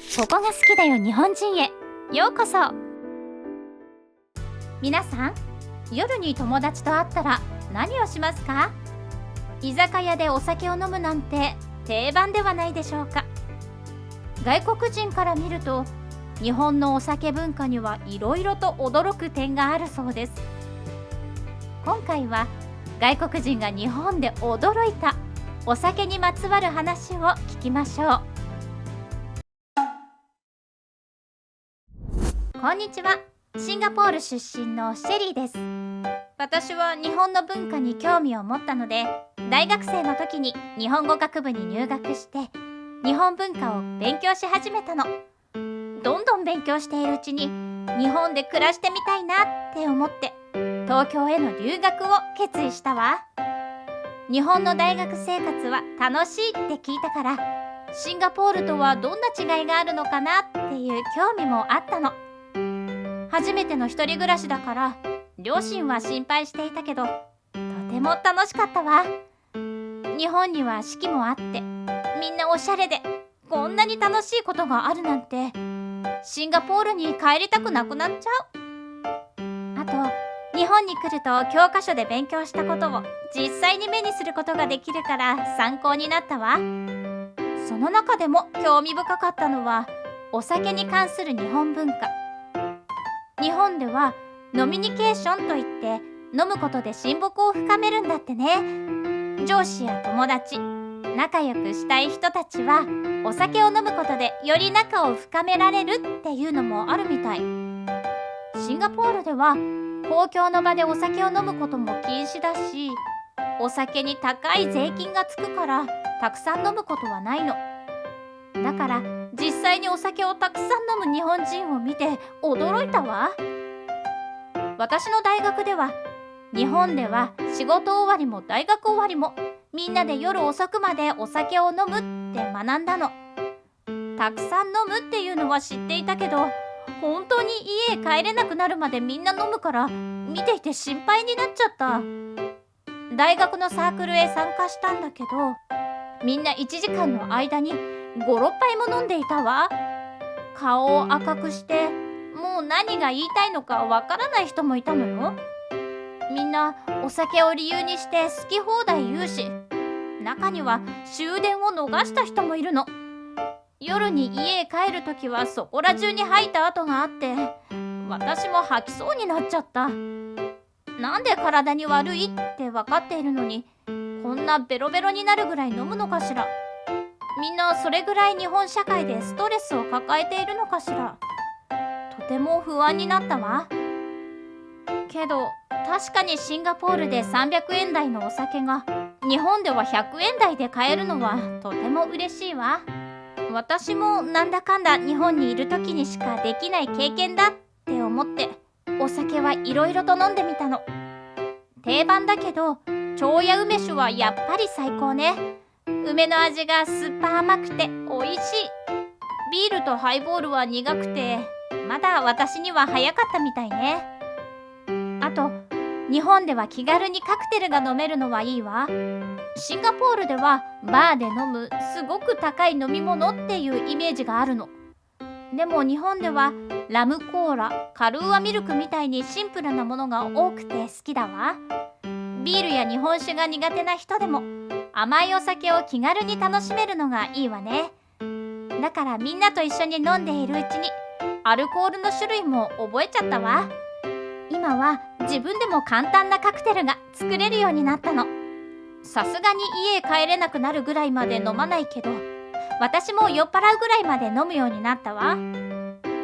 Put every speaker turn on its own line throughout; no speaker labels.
ここが好きだよ日本人へようこそ。皆さん、夜に友達と会ったら何をしますか？居酒屋でお酒を飲むなんて定番ではないでしょうか。外国人から見ると日本のお酒文化にはいろいろと驚く点があるそうです。今回は外国人が日本で驚いたお酒にまつわる話を聞きましょう。こんにちは。シンガポール出身のシェリーです。私は日本の文化に興味を持ったので、大学生の時に日本語学部に入学して日本文化を勉強し始めたの。どんどん勉強しているうちに日本で暮らしてみたいなって思って東京への留学を決意したわ。日本の大学生活は楽しいって聞いたから、シンガポールとはどんな違いがあるのかなっていう興味もあったの。初めての一人暮らしだから両親は心配していたけど、とても楽しかったわ。日本には四季もあってみんなおしゃれで、こんなに楽しいことがあるなんてシンガポールに帰りたくなくなっちゃう。あと日本に来ると教科書で勉強したことを実際に目にすることができるから参考になったわ。その中でも興味深かったのはお酒に関する日本文化。日本では飲みニケーションといって飲むことで親睦を深めるんだってね。上司や友達、仲良くしたい人たちはお酒を飲むことでより仲を深められるっていうのもあるみたい。シンガポールでは公共の場でお酒を飲むことも禁止だし、お酒に高い税金がつくからたくさん飲むことはないの。だから実際にお酒をたくさん飲む日本人を見て驚いたわ。私の大学では日本では仕事終わりも大学終わりもみんなで夜遅くまでお酒を飲むって学んだの。たくさん飲むっていうのは知っていたけど、本当に家へ帰れなくなるまでみんな飲むから見ていて心配になっちゃった。大学のサークルへ参加したんだけど、みんな1時間の間に5、6杯も飲んでいたわ。顔を赤くしてもう何が言いたいのかわからない人もいたのよ。みんなお酒を理由にして好き放題言うし、中には終電を逃した人もいるの。夜に家へ帰るときはそこら中に吐いた跡があって、私も吐きそうになっちゃった。なんで体に悪いって分かっているのに、こんなベロベロになるぐらい飲むのかしら。みんなそれぐらい日本社会でストレスを抱えているのかしら。とても不安になったわ。けど確かにシンガポールで300円台のお酒が日本では100円台で買えるのはとても嬉しいわ。私もなんだかんだ日本にいる時にしかできない経験だって思ってお酒はいろいろと飲んでみたの。定番だけど蝶や梅酒はやっぱり最高ね。梅の味がスーパー甘くて美味しい。ビールとハイボールは苦くてまだ私には早かったみたいね。あと日本では気軽にカクテルが飲めるのはいいわ。シンガポールではバーで飲むすごく高い飲み物っていうイメージがあるの。でも日本ではラムコーラ、カルーアミルクみたいにシンプルなものが多くて好きだわ。ビールや日本酒が苦手な人でも甘いお酒を気軽に楽しめるのがいいわね。だからみんなと一緒に飲んでいるうちにアルコールの種類も覚えちゃったわ。今は自分でも簡単なカクテルが作れるようになったの。さすがに家へ帰れなくなるぐらいまで飲まないけど、私も酔っ払うぐらいまで飲むようになったわ。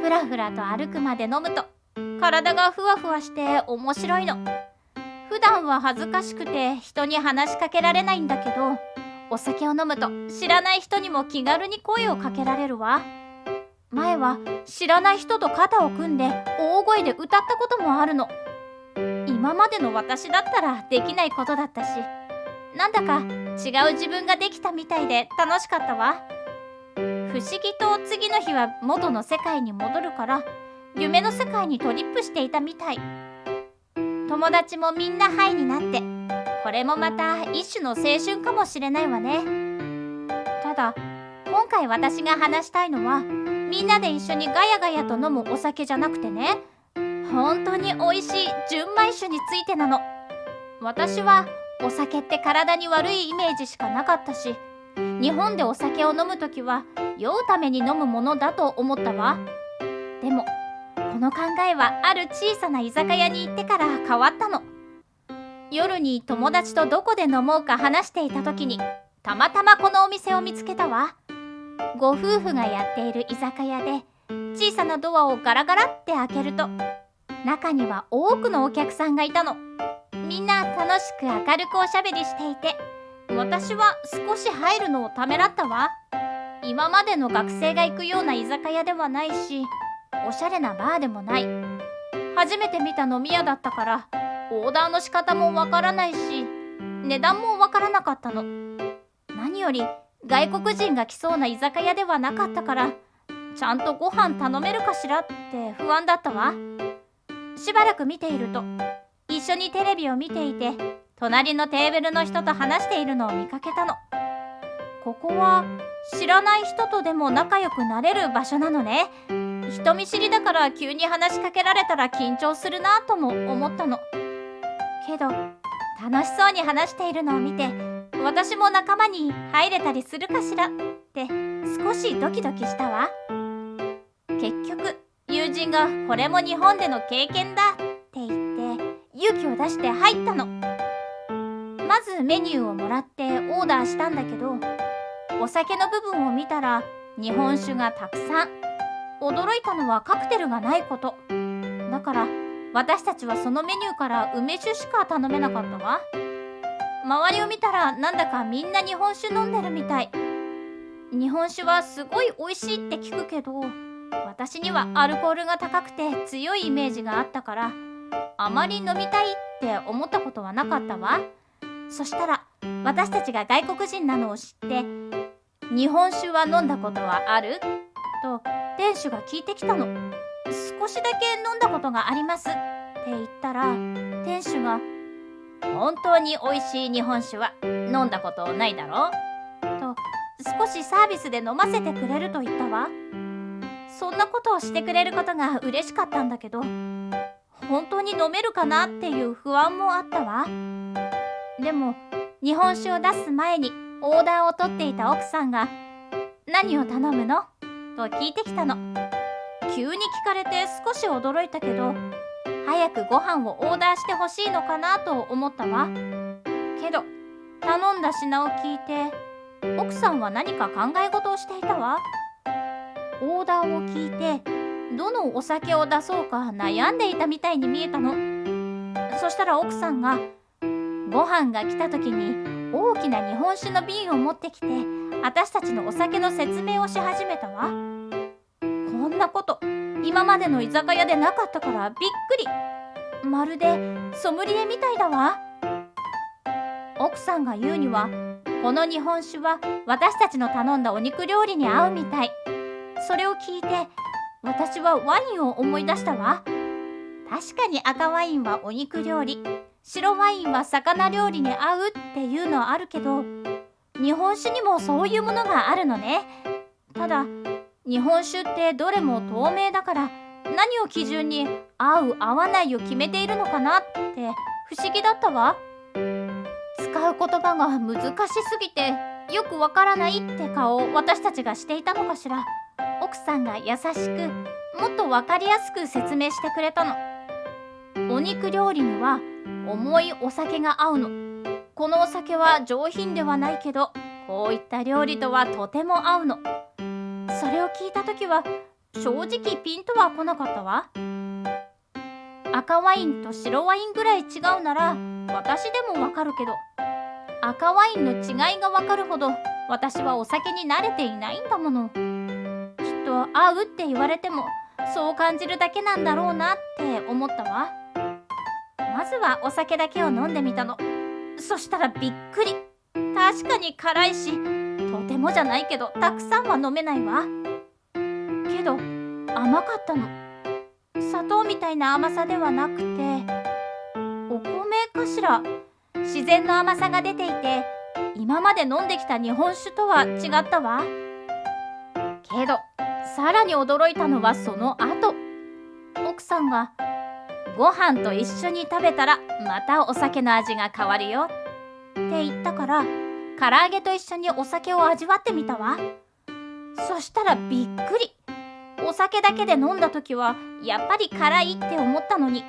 ふらふらと歩くまで飲むと体がふわふわして面白いの。普段は恥ずかしくて人に話しかけられないんだけど、お酒を飲むと知らない人にも気軽に声をかけられるわ。前は知らない人と肩を組んで大声で歌ったこともあるの。今までの私だったらできないことだったし、なんだか違う自分ができたみたいで楽しかったわ。不思議と次の日は元の世界に戻るから夢の世界にトリップしていたみたい。友達もみんなハイになって、これもまた一種の青春かもしれないわね。ただ今回私が話したいのはみんなで一緒にガヤガヤと飲むお酒じゃなくてね、本当に美味しい純米酒についてなの。私はお酒って体に悪いイメージしかなかったし、日本でお酒を飲むときは酔うために飲むものだと思ったわ。でもこの考えはある小さな居酒屋に行ってから変わったの。夜に友達とどこで飲もうか話していた時にたまたまこのお店を見つけたわ。ご夫婦がやっている居酒屋で、小さなドアをガラガラって開けると中には多くのお客さんがいたの。みんな楽しく明るくおしゃべりしていて、私は少し入るのをためらったわ。今までの学生が行くような居酒屋ではないし、おしゃれなバーでもない。初めて見た飲み屋だったからオーダーの仕方もわからないし、値段もわからなかったの。何より外国人が来そうな居酒屋ではなかったから、ちゃんとご飯頼めるかしらって不安だったわ。しばらく見ていると、一緒にテレビを見ていて隣のテーブルの人と話しているのを見かけたの。ここは知らない人とでも仲良くなれる場所なのね。人見知りだから急に話しかけられたら緊張するなとも思ったの。けど楽しそうに話しているのを見て、私も仲間に入れたりするかしらって少しドキドキしたわ。結局友人がこれも日本での経験だって言って勇気を出して入ったの。まずメニューをもらってオーダーしたんだけど、お酒の部分を見たら日本酒がたくさん。驚いたのはカクテルがないこと。だから私たちはそのメニューから梅酒しか頼めなかったわ。周りを見たらなんだかみんな日本酒飲んでるみたい。日本酒はすごい美味しいって聞くけど、私にはアルコールが高くて強いイメージがあったから、あまり飲みたいって思ったことはなかったわ。そしたら私たちが外国人なのを知って、日本酒は飲んだことはある？と店主が聞いてきたの。少しだけ飲んだことがありますって言ったら、店主が本当に美味しい日本酒は飲んだことないだろと少しサービスで飲ませてくれると言ったわ。そんなことをしてくれることが嬉しかったんだけど、本当に飲めるかなっていう不安もあったわ。でも日本酒を出す前にオーダーを取っていた奥さんが何を頼むのと聞いてきたの。急に聞かれて少し驚いたけど、早くご飯をオーダーしてほしいのかなと思ったわ。けど頼んだ品を聞いて奥さんは何か考え事をしていたわ。オーダーを聞いてどのお酒を出そうか悩んでいたみたいに見えたの。そしたら奥さんがご飯が来た時に大きな日本酒の瓶を持ってきて、私たちのお酒の説明をし始めたわ。こんなこと今までの居酒屋でなかったからびっくり。まるでソムリエみたいだわ。奥さんが言うには、この日本酒は私たちの頼んだお肉料理に合うみたい。それを聞いて私はワインを思い出したわ。確かに赤ワインはお肉料理、白ワインは魚料理に合うっていうのはあるけど、日本酒にもそういうものがあるのね。ただ日本酒ってどれも透明だから、何を基準に合う合わないを決めているのかなって不思議だったわ。使う言葉が難しすぎてよくわからないって顔を私たちがしていたのかしら。奥さんが優しくもっとわかりやすく説明してくれたの。お肉料理には重いお酒が合うの。このお酒は上品ではないけど、こういった料理とはとても合うの。それを聞いた時は正直ピンとは来なかったわ。赤ワインと白ワインぐらい違うなら私でもわかるけど、赤ワインの違いがわかるほど私はお酒に慣れていないんだもの。きっと合うって言われてもそう感じるだけなんだろうなって思ったわ。まずはお酒だけを飲んでみたの。そしたらびっくり。確かに辛いし、とてもじゃないけどたくさんは飲めないわ。けど甘かったの。砂糖みたいな甘さではなくて、お米かしら。自然の甘さが出ていて、今まで飲んできた日本酒とは違ったわ。けどさらに驚いたのはその後、奥さんがご飯と一緒に食べたらまたお酒の味が変わるよって言ったから、唐揚げと一緒にお酒を味わってみたわ。そしたらびっくり。お酒だけで飲んだ時はやっぱり辛いって思ったのに、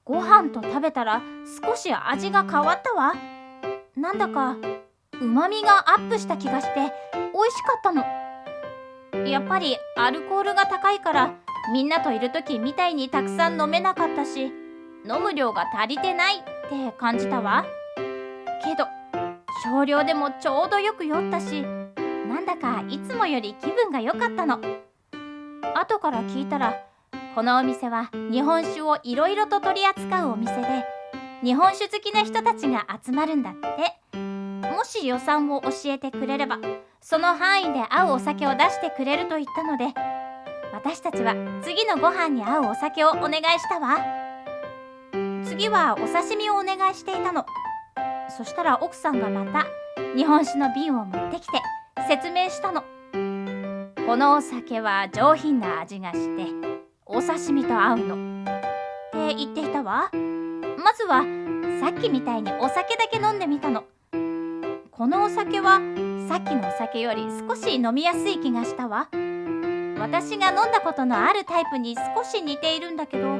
ご飯と食べたら少し味が変わったわ。なんだか旨味がアップした気がして美味しかったの。やっぱりアルコールが高いからみんなといる時みたいにたくさん飲めなかったし、飲む量が足りてないって感じたわ。けど少量でもちょうどよく酔ったし、なんだかいつもより気分が良かったの。後から聞いたら、このお店は日本酒をいろいろと取り扱うお店で、日本酒好きな人たちが集まるんだって。もし予算を教えてくれればその範囲で合うお酒を出してくれると言ったので、私たちは次のご飯に合うお酒をお願いしたわ。次はお刺身をお願いしていたの。そしたら奥さんがまた日本酒の瓶を持ってきて説明したの。このお酒は上品な味がしてお刺身と合うのって言っていたわ。まずはさっきみたいにお酒だけ飲んでみたの。このお酒はさっきのお酒より少し飲みやすい気がしたわ。私が飲んだことのあるタイプに少し似ているんだけど、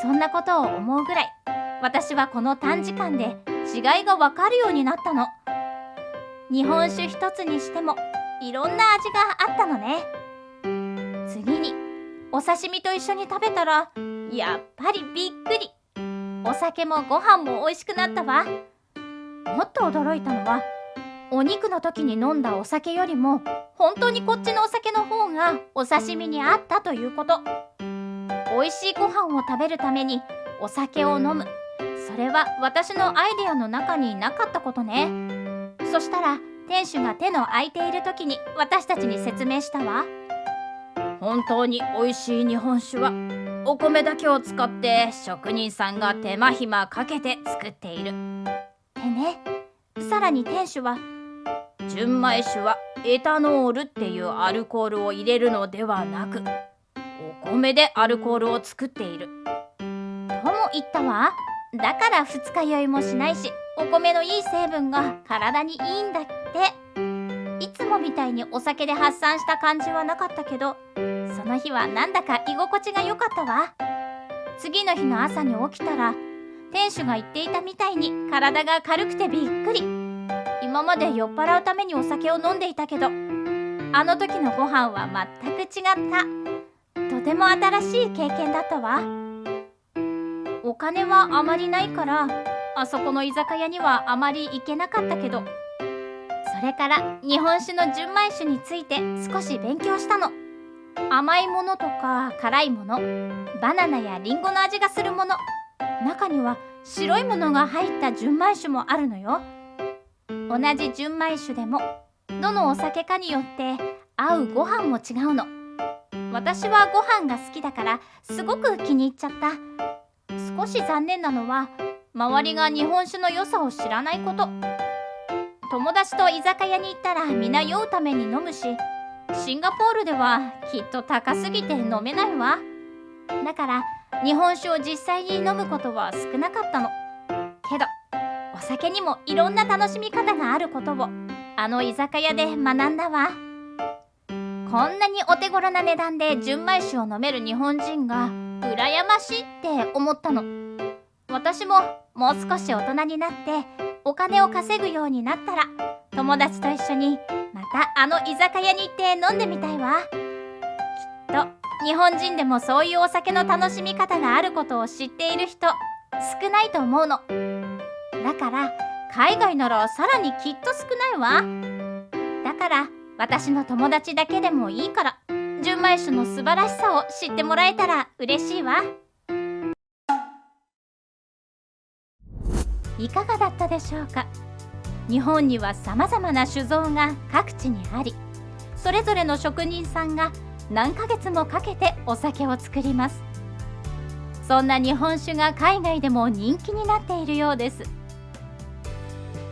そんなことを思うぐらい私はこの短時間で違いがわかるようになったの。日本酒一つにしてもいろんな味があったのね。次にお刺身と一緒に食べたらやっぱりびっくり。お酒もご飯も美味しくなったわ。もっと驚いたのは、お肉の時に飲んだお酒よりも本当にこっちのお酒の方がお刺身に合ったということ。美味しいご飯を食べるためにお酒を飲む、それは私のアイデアの中になかったことね。そしたら店主が手の空いている時に私たちに説明したわ。本当に美味しい日本酒はお米だけを使って職人さんが手間暇かけて作っているってね。さらに店主は、純米酒はエタノールっていうアルコールを入れるのではなく、お米でアルコールを作っているとも言ったわ。だから二日酔いもしないし、お米のいい成分が体にいいんだって。いつもみたいにお酒で発散した感じはなかったけど、その日はなんだか居心地が良かったわ。次の日の朝に起きたら、店主が言っていたみたいに体が軽くてびっくり。今まで酔っ払うためにお酒を飲んでいたけど、あの時のご飯は全く違った。とても新しい経験だったわ。お金はあまりないから、あそこの居酒屋にはあまり行けなかったけど、それから日本酒の純米酒について少し勉強したの。甘いものとか辛いもの、バナナやリンゴの味がするもの、中には白いものが入った純米酒もあるのよ。同じ純米酒でもどのお酒かによって合うご飯も違うの。私はご飯が好きだからすごく気に入っちゃった。少し残念なのは周りが日本酒の良さを知らないこと。友達と居酒屋に行ったら皆酔うために飲むし、シンガポールではきっと高すぎて飲めないわ。だから日本酒を実際に飲むことは少なかったの。けどお酒にもいろんな楽しみ方があることをあの居酒屋で学んだわ。こんなにお手頃な値段で純米酒を飲める日本人が羨ましいって思ったの。私ももう少し大人になってお金を稼ぐようになったら、友達と一緒にまたあの居酒屋に行って飲んでみたいわ。きっと日本人でもそういうお酒の楽しみ方があることを知っている人少ないと思うの。だから海外ならさらにきっと少ないわ。だから私の友達だけでもいいから、純米酒の素晴らしさを知ってもらえたら嬉しいわ。いかがだったでしょうか。日本にはさまざまな酒造が各地にあり、それぞれの職人さんが何ヶ月もかけてお酒を作ります。そんな日本酒が海外でも人気になっているようです。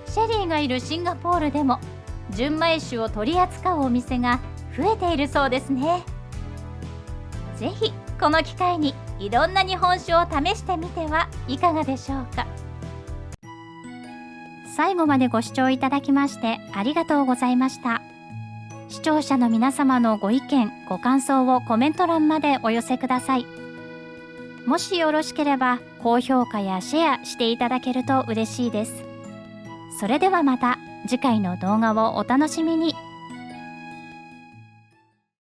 シェリーがいるシンガポールでも純米酒を取り扱うお店が増えているそうですね。ぜひこの機会にいろんな日本酒を試してみてはいかがでしょうか。最後までご視聴いただきましてありがとうございました。視聴者の皆様のご意見ご感想をコメント欄までお寄せください。もしよろしければ高評価やシェアしていただけると嬉しいです。それではまた次回の動画をお楽しみに。